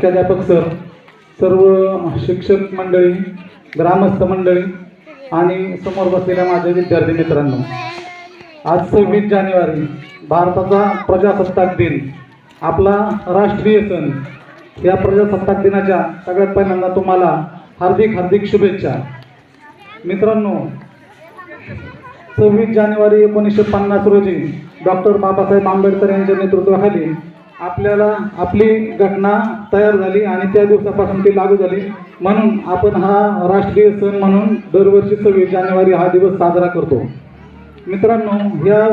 मुख्याध्यापक सर, सर्व शिक्षक मंडळी, ग्रामस्थ मंडळी आणि समोर बसलेल्या माझ्या विद्यार्थी मित्रांनो, आज 26 जानेवारी भारताचा प्रजासत्ताक दिन, आपला राष्ट्रीय सण. या प्रजासत्ताक दिनाच्या सगळ्यात पहिल्यांदा तुम्हाला हार्दिक हार्दिक शुभेच्छा. मित्रांनो, 26 जानेवारी 1950 रोजी डॉक्टर बाबासाहेब आंबेडकर यांच्या नेतृत्वाखाली आपल्याला आपली घटना तयार झाली आणि त्या दिवसापासून ती लागू झाली. म्हणून आपण हा राष्ट्रीय सण म्हणून दरवर्षी 26 जानेवारी हा दिवस साजरा करतो. मित्रांनो, या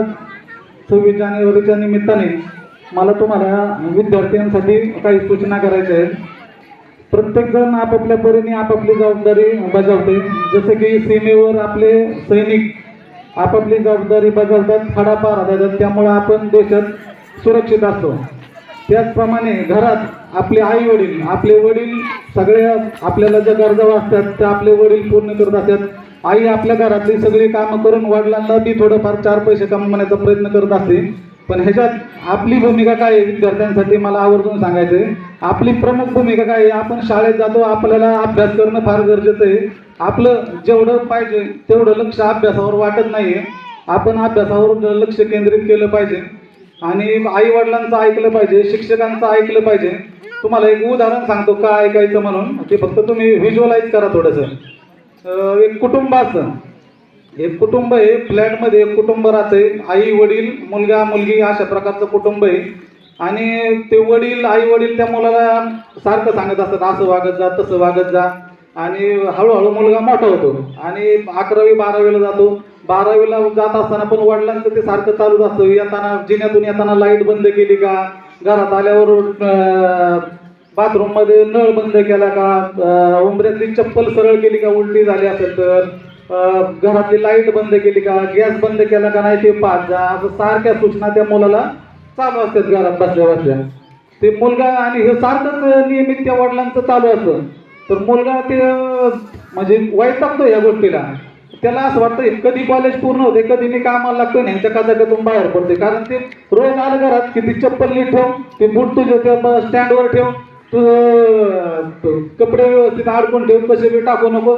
26 जानेवारीच्या निमित्ताने मला तुम्हाला विद्यार्थ्यांसाठी काही सूचना करायच्या आहेत. प्रत्येकजण आपापल्या परीने आपापली जबाबदारी बजावते. जसे की सीमेवर आपले सैनिक आपापली जबाबदारी बजावतात, खडा पहारा देतात, त्यामुळे आपण देशात सुरक्षित असतो. त्याचप्रमाणे घरात आपले आई वडील, आपले वडील सगळ्या आपल्याला ज्या गरजा असतात त्या आपले वडील पूर्ण करत असतात. आई आपल्या घरातली सगळी कामं करून वडिलांना बी थोडंफार 4 पैसे कमवण्याचा प्रयत्न करत असते. पण ह्याच्यात आपली भूमिका काय आहे विद्यार्थ्यांसाठी मला आवर्जून सांगायचं आहे. आपली प्रमुख भूमिका काय आहे? आपण शाळेत जातो, आपल्याला अभ्यास करणं फार गरजेचं आहे. आपलं जेवढं पाहिजे तेवढं लक्ष अभ्यासावर वाटत नाही आहे. आपण अभ्यासावर लक्ष केंद्रित केलं पाहिजे आणि आई वडिलांचं ऐकलं पाहिजे, शिक्षकांचं ऐकलं पाहिजे. तुम्हाला एक उदाहरण सांगतो का ऐकायचं म्हणून, ते फक्त तुम्ही व्हिज्युअलाइज करा थोडंसं. एक कुटुंब असतं, एक कुटुंब आहे, फ्लॅटमध्ये एक कुटुंब राहते, आई वडील मुलगा मुलगी अशा प्रकारचं कुटुंब आहे. आणि ते वडील आई वडील त्या मुलाला सारखं सांगत असतात, असं वागत जा, तसं वागत जा. आणि हळूहळू मुलगा मोठा होतो आणि 11वी 12वीला जातो. 12वीला जात असताना पण वडिलांचं ते सारखं चालूच असतं. येताना जिन्यातून येताना लाईट बंद केली का, घरात आल्यावर बाथरूममध्ये नळ बंद केला का, उंबऱ्यातली चप्पल सरळ केली का, उलटी झाली असेल तर, घरातली लाईट बंद केली का, गॅस बंद केला का नाही ते पाहत जा. असं सारख्या सूचना त्या मुलाला चालू असतात घरात बसल्या बसल्या. ते मुलगा आणि हे सारखंच नियमित त्या वडिलांचं चालू असतं. तर मुलगा ते म्हणजे वैतागतो या गोष्टीला. त्याला असं वाटतं कधी कॉलेज पूर्ण होते, कधी मी कामाला लागतो आणि ह्यांच्या काचाट्यातून बाहेर पडते. कारण ते रोज आलं घरात की ती चप्पल नीट ठेव, ते बूट तुझे त्या स्टँडवर ठेव, तू कपडे व्यवस्थित अडकून ठेव, कसे बी टाकू नको,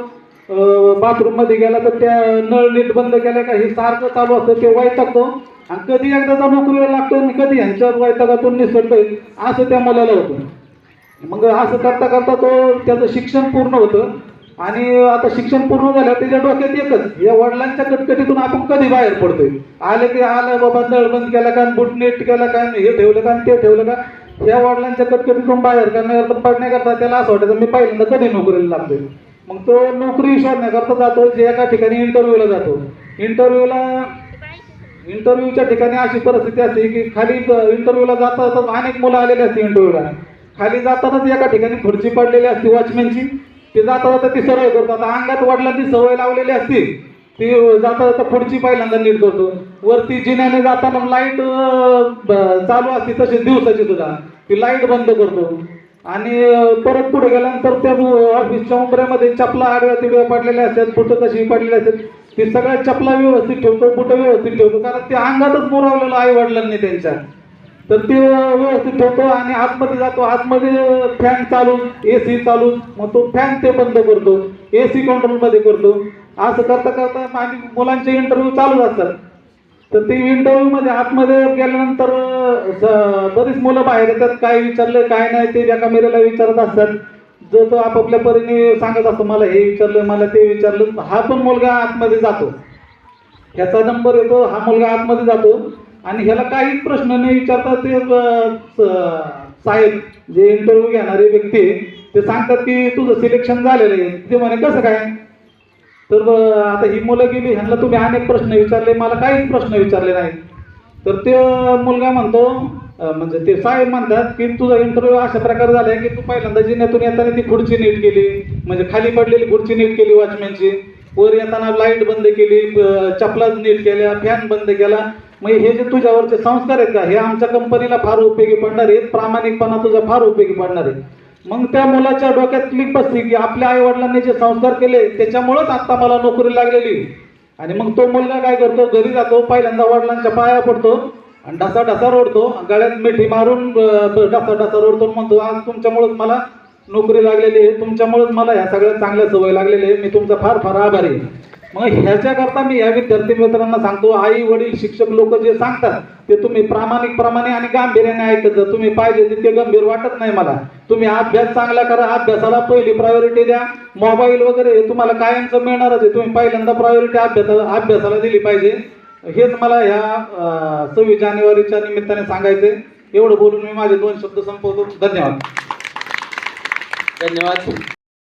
बाथरूममध्ये गेला तर त्या नळ नीट बंद केल्या का, हे सारखं चालू असतं. ते वैतागतो आणि कधी एकदा नोकरीला लागतो आणि कधी ह्यांच्या वैतागातून निसटतोय असं त्या मुलाला होतं. मग असं करता करता तो त्याचं शिक्षण पूर्ण होतं. आणि आता शिक्षण पूर्ण झाल्यावर त्याच्या डोक्यात एकच, या वडिलांच्या कटकटीतून आपण कधी बाहेर पडतोय. आले की आलं बाबा, नळ बंद केला का, बूट नीट केला का, हे ठेवलं का, ते ठेवलं का, या वडिलांच्या कटकटीतून बाहेर पडण्याकरता त्याला असं वाटायचं मी पहिल्यांदा कधी नोकरीला लागतोय. मग तो नोकरी शोधण्याकरता जातो, जे एका ठिकाणी इंटरव्ह्यूला जातो. इंटरव्ह्यूच्या ठिकाणी अशी परिस्थिती असते की खाली इंटरव्ह्यूला जातात अनेक मुलं आलेली असते इंटरव्ह्यूला. खाली जातानाच एका ठिकाणी खुर्ची पडलेली असते वॉचमॅनची. ते जाता जाता ती सरळ करतात. अंगात वडिलांची सवय लावलेली असते, ती जाता जाता खुर्ची पहिल्यांदा नीट करतो. वरती जिन्याने जाताना लाईट चालू असते तशी दिवसाची सुद्धा, ती लाईट बंद करतो. आणि परत पुढे गेल्यानंतर त्या ऑफिसच्या उंबऱ्यामध्ये चपला आडव्या तिडव्या पडलेल्या असतात, बुटं कशी पडलेली असतात, ती सगळ्या चपला व्यवस्थित ठेवतो, बुटं व्यवस्थित ठेवतो. कारण ते अंगातच मुरावलेलं आई वडिलांनी त्यांच्या, तर ते व्यवस्थित ठेवतो. आणि आतमध्ये जातो, आतमध्ये फॅन चालू, AC चालू, मग तो फॅन ते बंद करतो, AC कंट्रोलमध्ये करतो. असं करता करता आणि मुलांचे इंटरव्ह्यू चालूच असतात. तर ते इंटरव्ह्यूमध्ये आतमध्ये गेल्यानंतर बरीच मुलं बाहेर येतात, काय विचारलं काय नाही ते त्या कॅमेऱ्याला विचारत असतात. जो तो आपापल्या परीने सांगत असतो, मला हे विचारलं, मला ते विचारलं. हा पण मुलगा आतमध्ये जातो, ह्याचा नंबर येतो, हा मुलगा आतमध्ये जातो आणि ह्याला काहीच प्रश्न नाही विचारता ते साहेब जे इंटरव्ह्यू घेणारे व्यक्ती ते सांगतात की तुझं सिलेक्शन झालेलं आहे. ते म्हणे कसं काय? तर आता ही मुलं गेली, ह्यांना तुम्ही अनेक प्रश्न विचारले, मला काहीच प्रश्न विचारले नाही. तर ते मुलगा म्हणतो, म्हणजे ते साहेब म्हणतात की तुझा इंटरव्ह्यू अशा प्रकारे झाला आहे की तू पहिल्यांदा जिन्यातून येताना ती खुर्ची नीट केली, म्हणजे खाली पडलेली खुर्ची नीट केली वॉचमॅनची, वर येताना लाईट बंद केली, चपला नीट केल्या, फॅन बंद केला. मग हे जे तुझ्यावरचे संस्कार आहेत का, हे आमच्या कंपनीला फार उपयोगी पडणार आहेत, प्रामाणिकपणा तुझा फार उपयोगी पडणार आहे. मग त्या मुलाच्या डोक्यात क्लिक बसली की आपल्या आई वडिलांनी जे संस्कार केले त्याच्यामुळेच आता मला नोकरी लागलेली. आणि मग तो मुलगा काय करतो, घरी जातो, पहिल्यांदा वडिलांच्या पाया पडतो आणि ढसा ढसा रोडतो, गळ्यात मिठी मारून ढसा ढसा रोडतो, म्हणतो आज तुमच्यामुळेच मला नोकरी लागलेली आहे, तुमच्यामुळेच मला ह्या सगळ्या चांगल्या सवय लागलेली आहे, मी तुमचा फार फार आभारी आहे. मग ह्याच्याकरता मी या विद्यार्थी मित्रांना सांगतो, आई वडील शिक्षक लोक जे सांगतात ते तुम्ही प्रामाणिकप्रमाणे आणि गांभीर्याने ऐकत जा. तुम्ही पाहिजे तितके गंभीर वाटत नाही मला. तुम्ही अभ्यास चांगला करा, अभ्यासाला पहिली प्रायोरिटी द्या. मोबाईल वगैरे हे तुम्हाला कायमचं मिळणारच आहे, तुम्ही पहिल्यांदा प्रायोरिटी अभ्यासाला दिली पाहिजे. हेच मला ह्या 26 जानेवारीच्या निमित्ताने सांगायचे. एवढं बोलून मी माझे 2 शब्द संपवतो. धन्यवाद. धन्यवाद.